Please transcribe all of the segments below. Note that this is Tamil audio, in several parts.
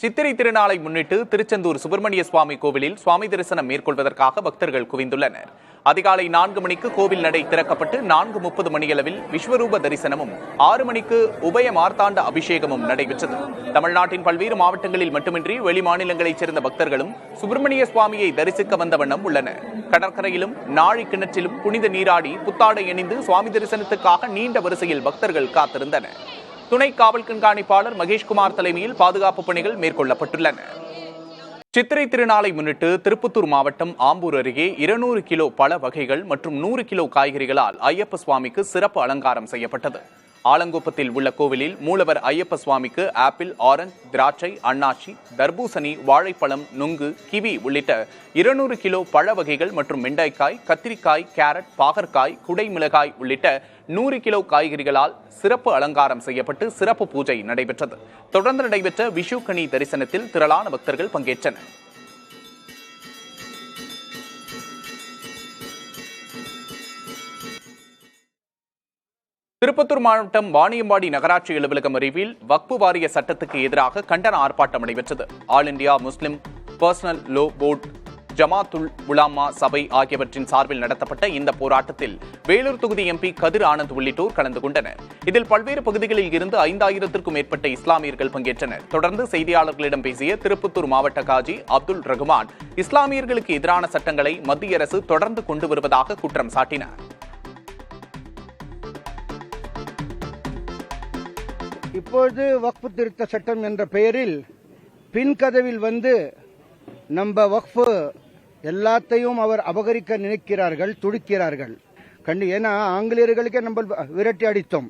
சித்திரை திருநாளை முன்னிட்டு திருச்செந்தூர் சுப்பிரமணிய சுவாமி கோவிலில் சுவாமி தரிசனம் மேற்கொள்வதற்காக பக்தர்கள் குவிந்துள்ளனர். அதிகாலை 4 மணிக்கு கோவில் நடை திறக்கப்பட்டு 4:30 மணியளவில் விஸ்வரூப தரிசனமும் 6 மணிக்கு உபய மார்த்தாண்ட அபிஷேகமும் நடைபெற்றது. தமிழ்நாட்டின் பல்வேறு மாவட்டங்களில் மட்டுமின்றி வெளி மாநிலங்களைச் சேர்ந்த பக்தர்களும் சுப்பிரமணிய சுவாமியை தரிசிக்க வந்த வண்ணம் உள்ளனர். கடற்கரையிலும் நாழி கிணற்றிலும் புனித நீராடி புத்தாடை அணிந்து சுவாமி தரிசனத்துக்காக நீண்ட வரிசையில் பக்தர்கள் காத்திருந்தனர். துணை காவல் கண்காணிப்பாளர் மகேஷ்குமார் தலைமையில் பாதுகாப்பு பணிகள் மேற்கொள்ளப்பட்டுள்ளன. சித்திரை திருநாளை முன்னிட்டு திருப்பத்தூர் மாவட்டம் ஆம்பூர் அருகே 200 கிலோ பழ வகைகள் மற்றும் 100 கிலோ காய்கறிகளால் ஐயப்ப சுவாமிக்கு சிறப்பு அலங்காரம் செய்யப்பட்டது. ஆலங்குப்பத்தில் உள்ள கோவிலில் மூலவர் ஐயப்ப சுவாமிக்கு ஆப்பிள், ஆரஞ்சு, திராட்சை, அன்னாசி, தர்பூசணி, வாழைப்பழம், நுங்கு, கிவி உள்ளிட்ட 200 கிலோ பழ வகைகள் மற்றும் வெண்டைக்காய், கத்திரிக்காய், கேரட், பாகற்காய், குடை மிளகாய் உள்ளிட்ட 100 கிலோ காய்கறிகளால் சிறப்பு அலங்காரம் செய்யப்பட்டு சிறப்பு பூஜை நடைபெற்றது. தொடர்ந்து நடைபெற்ற விஷு கனி தரிசனத்தில் திரளான பக்தர்கள் பங்கேற்றனர். திருப்பத்தூர் மாவட்டம் வாணியம்பாடி நகராட்சி அலுவலகம் அருகில் வக்பு வாரிய சட்டத்துக்கு எதிராக கண்டன ஆர்ப்பாட்டம் நடைபெற்றது. All India Muslim personal law board, Jamathul Ulama Sabai ஆகியவற்றின் சார்பில் நடத்தப்பட்ட இந்த போராட்டத்தில் வேலூர் தொகுதி எம்பி கதிர் ஆனந்த் உள்ளிட்டோர் கலந்து கொண்டனர். இதில் பல்வேறு பகுதிகளில் இருந்து 5000க்கும் மேற்பட்ட இஸ்லாமியர்கள் பங்கேற்றனர். தொடர்ந்து செய்தியாளர்களிடம் பேசிய திருப்பத்தூர் மாவட்ட காஜி அப்துல் ரகுமான், இஸ்லாமியர்களுக்கு எதிரான சட்டங்களை மத்திய அரசு தொடர்ந்து கொண்டு வருவதாக குற்றம் சாட்டினார். இப்பொழுது வக்ஃபு திருத்த சட்டம் என்ற பெயரில் பின்கதவில் வந்து நம்ம வக்ஃபு எல்லாத்தையும் அவர் அபகரிக்க நினைக்கிறார்கள், துடிக்கிறார்கள். ஏன்னா ஆங்கிலேயர்களுக்கே நம்ம விரட்டி அடித்தோம்.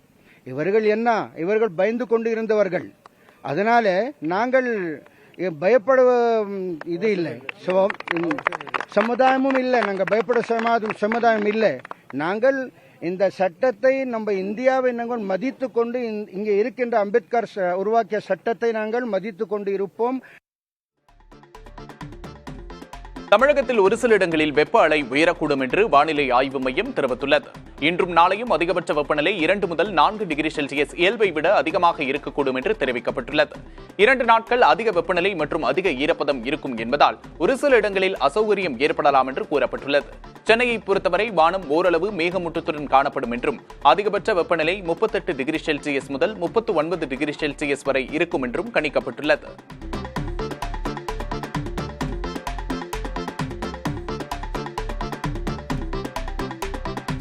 இவர்கள் பயந்து கொண்டு இருந்தவர்கள். அதனால நாங்கள் பயப்பட இது இல்லை, சமுதாயமும் இல்லை, நாங்கள் பயப்பட சமுதாயம் இல்லை. நாங்கள் இந்த சட்டத்தை நம்ம இந்தியாவை நாங்கள் மதித்து கொண்டு இங்கே இருக்கின்ற அம்பேத்கர் உருவாக்கிய சட்டத்தை நாங்கள் மதித்து கொண்டு இருப்போம். தமிழகத்தில் ஒரு சில இடங்களில் வெப்ப அலை உயரக்கூடும் என்று வானிலை ஆய்வு மையம் தெரிவித்துள்ளது. இன்றும் நாளையும் அதிகபட்ச வெப்பநிலை 2 முதல் 4 டிகிரி செல்சியஸ் இயல்பை விட அதிகமாக இருக்கக்கூடும் என்று தெரிவிக்கப்பட்டுள்ளது. 2 நாட்கள் அதிக வெப்பநிலை மற்றும் அதிக ஈரப்பதம் இருக்கும் என்பதால் ஒரு சில இடங்களில் அசௌகரியம் ஏற்படலாம் என்று கூறப்பட்டுள்ளது. சென்னையை பொறுத்தவரை வானம் ஓரளவு மேகமூட்டத்துடன் காணப்படும் என்றும் அதிகபட்ச வெப்பநிலை 38 டிகிரி செல்சியஸ் முதல் 39 டிகிரி செல்சியஸ் வரை இருக்கும் என்றும் கணிக்கப்பட்டுள்ளது.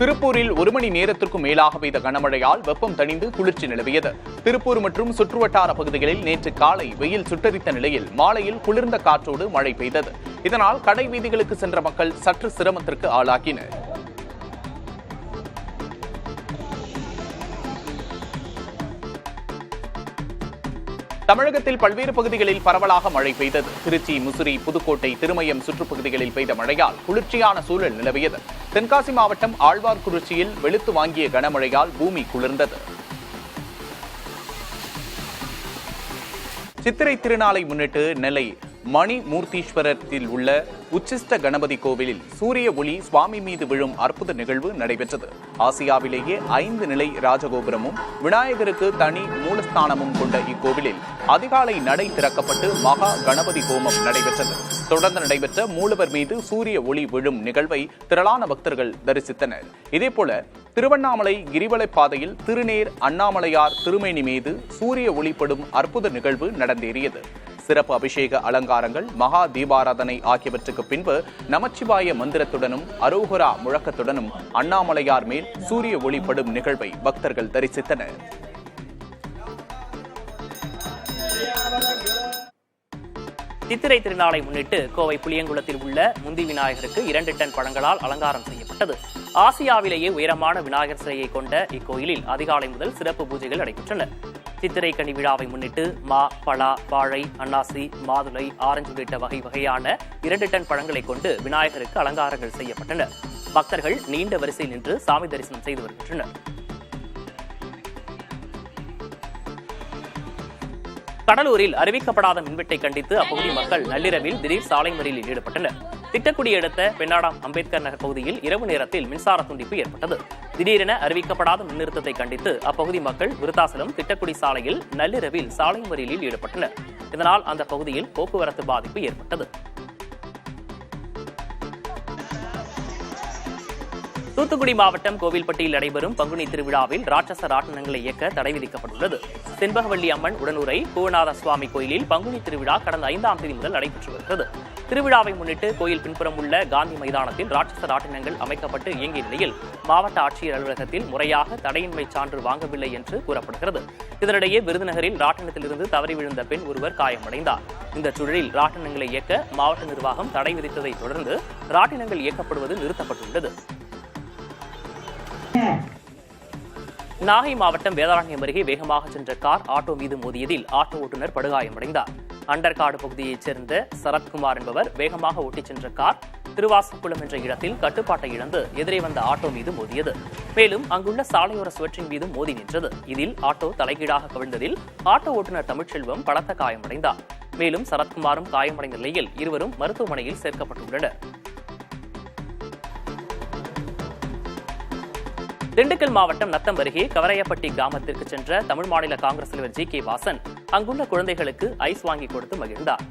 திருப்பூரில் 1 மணி நேரத்திற்கும் மேலாக பெய்த கனமழையால் வெப்பம் தணிந்து குளிர்ச்சி நிலவியது. திருப்பூர் மற்றும் சுற்றுவட்டார பகுதிகளில் நேற்று காலை வெயில் சுட்டரித்த நிலையில் மாலையில் குளிர்ந்த காற்றோடு மழை பெய்தது. இதனால் கடை வீதிகளுக்கு சென்ற மக்கள் சற்று சிரமத்திற்கு ஆளாகினர். தமிழகத்தில் பல்வேறு பகுதிகளில் பரவலாக மழை பெய்தது. திருச்சி, முசிறி, புதுக்கோட்டை, திருமயம் சுற்றுப்பகுதிகளில் பெய்த மழையால் குளிர்ச்சியான சூழல் நிலவியது. தென்காசி மாவட்டம் ஆழ்வார்குறிச்சியில் வெளுத்து வாங்கிய கனமழையால் பூமி குளிர்ந்தது. சித்திரை திருநாளை முன்னிட்டு நெல்லை மணிமூர்த்தீஸ்வரத்தில் உள்ள உச்சிஷ்ட கணபதி கோவிலில் சூரிய ஒளி சுவாமி மீது விழும் அற்புத நிகழ்வு நடைபெற்றது. ஆசியாவிலேயே 5 நிலை ராஜகோபுரமும் விநாயகருக்கு தனி மூலஸ்தானமும் கொண்ட இக்கோவிலில் அதிகாலை நடை திறக்கப்பட்டு மகா கணபதி ஹோமம் நடைபெற்றது. தொடர்ந்து நடைபெற்ற மூலவர் மீது சூரிய ஒளி விழும் நிகழ்வை திரளான பக்தர்கள் தரிசித்தனர். இதேபோல திருவண்ணாமலை கிரிவலை பாதையில் திருநேர் அண்ணாமலையார் திருமேனி மீது சூரிய ஒளிப்படும் அற்புத நிகழ்வு நடந்தேறியது. சிறப்பு அபிஷேக அலங்காரங்கள், மகா தீபாராதனை ஆகியவற்றுக்கு பின்பு நமச்சிவாய மந்திரத்துடனும் அரோகரா முழக்கத்துடனும் அண்ணாமலையார் மேல் சூரிய ஒளிப்படும் நிகழ்வை பக்தர்கள் தரிசித்தனர். சித்திரை திருநாளை முன்னிட்டு கோவை புளியங்குளத்தில் உள்ள முந்தி விநாயகருக்கு 2 டன் பழங்களால் அலங்காரம் செய்யப்பட்டது. ஆசியாவிலேயே உயரமான விநாயகர் சிலையை கொண்ட இக்கோயிலில் அதிகாலை முதல் சிறப்பு பூஜைகள் நடைபெற்றன. சித்திரை கனி விழாவை முன்னிட்டு மா, பலா, வாழை, அன்னாசி, மாதுளை, ஆரஞ்சு உள்ளிட்ட வகையான 2 டன் பழங்களை கொண்டு விநாயகருக்கு அலங்காரங்கள் செய்யப்பட்டன. பக்தர்கள் நீண்ட வரிசையில் நின்று சாமி தரிசனம் செய்து வருகின்றனர். கடலூரில் அறிவிக்கப்படாத மின்வெட்டை கண்டித்து அப்பகுதி மக்கள் நள்ளிரவில் திடீர் சாலை மறியலில் ஈடுபட்டனர். திட்டக்குடி அடுத்த பெண்ணாடம் அம்பேத்கர் நகர் பகுதியில் இரவு நேரத்தில் மின்சார துண்டிப்பு ஏற்பட்டது. திடீரென அறிவிக்கப்படாத மின்நிறுத்தத்தை கண்டித்து அப்பகுதி மக்கள் விருத்தாசலம் திட்டக்குடி சாலையில் நள்ளிரவில் சாலை மறியலில் ஈடுபட்டனர். இதனால் அந்த பகுதியில் போக்குவரத்து பாதிப்பு ஏற்பட்டது. தூத்துக்குடி மாவட்டம் கோவில்பட்டியில் நடைபெறும் பங்குனி திருவிழாவில் ராட்சச ராட்டினங்களை இயக்க தடை விதிக்கப்பட்டுள்ளது. செண்பகவல்லி அம்மன் உடனுரை பூவநாத சுவாமி கோயிலில் பங்குனி திருவிழா கடந்த 5ஆம் தேதி முதல் நடைபெற்று வருகிறது. திருவிழாவை முன்னிட்டு கோயில் பின்புறம் உள்ள காந்தி மைதானத்தில் ராட்சச ராட்டினங்கள் அமைக்கப்பட்டு இயங்கிய நிலையில் மாவட்ட ஆட்சியர் அலுவலகத்தில் முறையாக தடையின்மை சான்று வாங்கவில்லை என்று கூறப்படுகிறது. இதனிடையே விருதுநகரில் ராட்டினத்திலிருந்து தவறி விழுந்த பெண் ஒருவர் காயமடைந்தார். இந்த சூழலில் ராட்டினங்களை இயக்க மாவட்ட நிர்வாகம் தடை விதித்ததை தொடர்ந்து ராட்டினங்கள் இயக்கப்படுவது நிறுத்தப்பட்டுள்ளது. நாகை மாவட்டம் வேதாரண்யம் அருகே வேகமாக சென்ற கார் ஆட்டோ மீது மோதியதில் ஆட்டோ ஓட்டுநர் படுகாயமடைந்தார். அண்டர்காடு பகுதியைச் சேர்ந்த சரத்குமார் என்பவர் வேகமாக ஓட்டிச் சென்ற கார் திருவாசக்குளம் என்ற இடத்தில் கட்டுப்பாட்டை இழந்து எதிரே வந்த ஆட்டோ மீது மோதியது. மேலும் அங்குள்ள சாலையோர சுவற்றின் மீது மோதி நின்றது. இதில் ஆட்டோ தலைகீழாக கவிழ்ந்ததில் ஆட்டோ ஓட்டுநர் தமிழ்ச்செல்வம் பலத்த காயமடைந்தார். மேலும் சரத்குமாரும் காயமடைந்த நிலையில் இருவரும் மருத்துவமனையில் சேர்க்கப்பட்டுள்ளனர். திண்டுக்கல் மாவட்டம் நத்தம் அருகே கவரையப்பட்டி கிராமத்திற்கு சென்ற தமிழ் மாநில காங்கிரஸ் தலைவர் ஜி.கே. வாசன் அங்குள்ள குழந்தைகளுக்கு ஐஸ் வாங்கி கொடுத்து மகிழ்ந்தார்.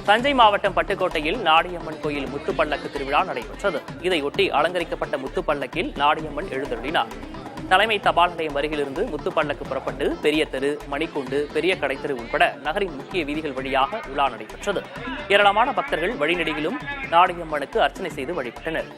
தஞ்சை மாவட்டம் பட்டுக்கோட்டையில் நாடியம்மன் கோயில் முத்துப்பல்லக்கு திருவிழா நடைபெற்றது. இதையொட்டி அலங்கரிக்கப்பட்ட முத்துப்பல்லக்கில் நாடியம்மன் எழுந்தருளினார். தலைமை தபால் நிலையம் அருகிலிருந்து முத்துப்பல்லக்கு புறப்பட்டு பெரிய தெரு, மணிக்கூண்டு, பெரிய கடைத்தெரு உட்பட நகரின் முக்கிய வீதிகள் வழியாக உலா நடைபெற்றது. ஏராளமான பக்தர்கள் வழிநெடுகிலும் நாடியம்மனுக்கு அர்ச்சனை செய்து வழிபட்டனர்.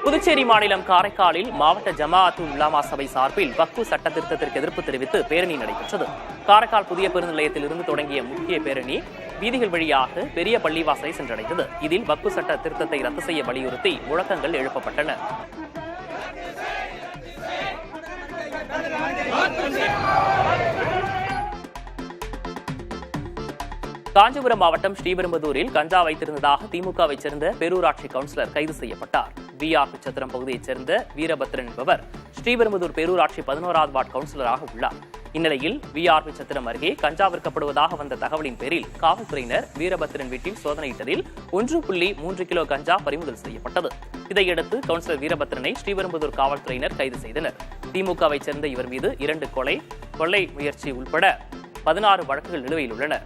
புதுச்சேரி மாநிலம் காரைக்காலில் மாவட்ட ஜமாஅத்து உலமா சபை சார்பில் வக்ஃபு சட்ட திருத்தத்திற்கு எதிர்ப்பு தெரிவித்து பேரணி நடைபெற்றது. காரைக்கால் புதிய பேருந்து நிலையத்திலிருந்து தொடங்கிய முக்கிய பேரணி வீதிகள் வழியாக பெரிய பள்ளிவாசலை சென்றடைந்தது. இதில் வக்ஃபு சட்ட திருத்தத்தை ரத்து செய்ய வலியுறுத்தி முழக்கங்கள் எழுப்பப்பட்டன. காஞ்சிபுரம் மாவட்டம் ஸ்ரீபெரும்புதூரில் கஞ்சா வைத்திருந்ததாக திமுகவை சேர்ந்த பேரூராட்சி கவுன்சிலர் கைது செய்யப்பட்டார். வி.ஆர். சத்திரம் பகுதியைச் சேர்ந்த வீரபத்ரன் என்பவர் ஸ்ரீபெரும்புதூர் பேரூராட்சி 11வது வார்டு கவுன்சிலராக உள்ளார். இந்நிலையில் வி.ஆர். சத்திரம் அருகே கஞ்சா விற்கப்படுவதாக வந்த தகவலின் பேரில் காவல்துறையினர் வீரபத்ரன் வீட்டில் சோதனையிட்டதில் 1.3 கிலோ கஞ்சா பறிமுதல் செய்யப்பட்டது. இதையடுத்து கவுன்சிலர் வீரபத்ரனை ஸ்ரீபெரும்புதூர் காவல்துறையினர் கைது செய்தனர். திமுகவை சேர்ந்த இவர் மீது 2 கொலை முயற்சி உட்பட 16 வழக்குகள் நிலுவையில் உள்ளன.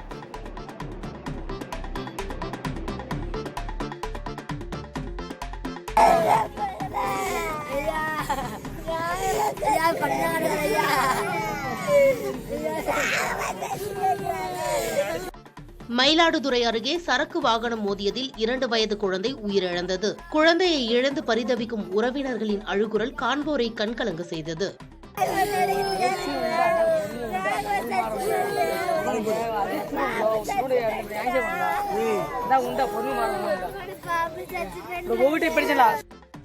மயிலாடுதுறை அருகே சரக்கு வாகனம் மோதியதில் 2 வயது குழந்தை உயிரிழந்தது. குழந்தையை இழந்து பரிதவிக்கும் உறவினர்களின் அழுகுரல் காண்போரை கண்கலங்க செய்தது.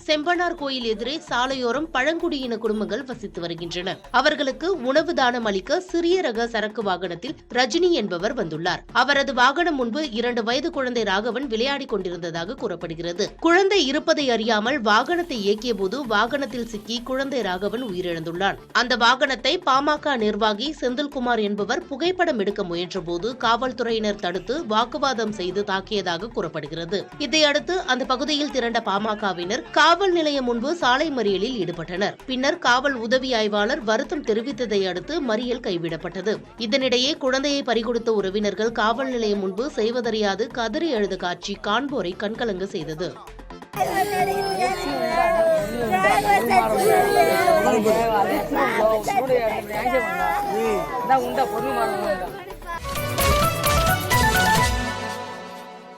செம்பனார் கோயில் எதிரே சாலையோரம் பழங்குடியின குடும்பங்கள் வசித்து வருகின்றனர். அவர்களுக்கு உணவு தானம் அளிக்க சிறிய ரக சரக்கு வாகனத்தில் ரஜினி என்பவர் வந்துள்ளார். அவரது வாகனம் முன்பு 2 வயது குழந்தை ராகவன் விளையாடிக் கொண்டிருந்ததாக கூறப்படுகிறது. குழந்தை இருப்பதை அறியாமல் வாகனத்தை இயக்கிய போது வாகனத்தில் சிக்கி குழந்தை ராகவன் உயிரிழந்துள்ளார். அந்த வாகனத்தை பாமக நிர்வாகி செந்தில்குமார் என்பவர் புகைப்படம் எடுக்க முயன்றபோது காவல்துறையினர் தடுத்து வாக்குவாதம் செய்து தாக்கியதாக கூறப்படுகிறது. இதையடுத்து அந்த பகுதியில் திரண்ட பாமகவினர் காவல் நிலையம் முன்பு சாலை மறியலில் ஈடுபட்டனர். பின்னர் காவல் உதவி ஆய்வாளர் வருத்தம் தெரிவித்ததை அடுத்து மறியல் கைவிடப்பட்டது. இதனிடையே குழந்தையை பறிகொடுத்த உறவினர்கள் காவல் நிலையம் முன்பு செய்வதறியாது கதறி அழுத காட்சி காண்போரை கண்கலங்க செய்தது. உண்டா பொண்ணு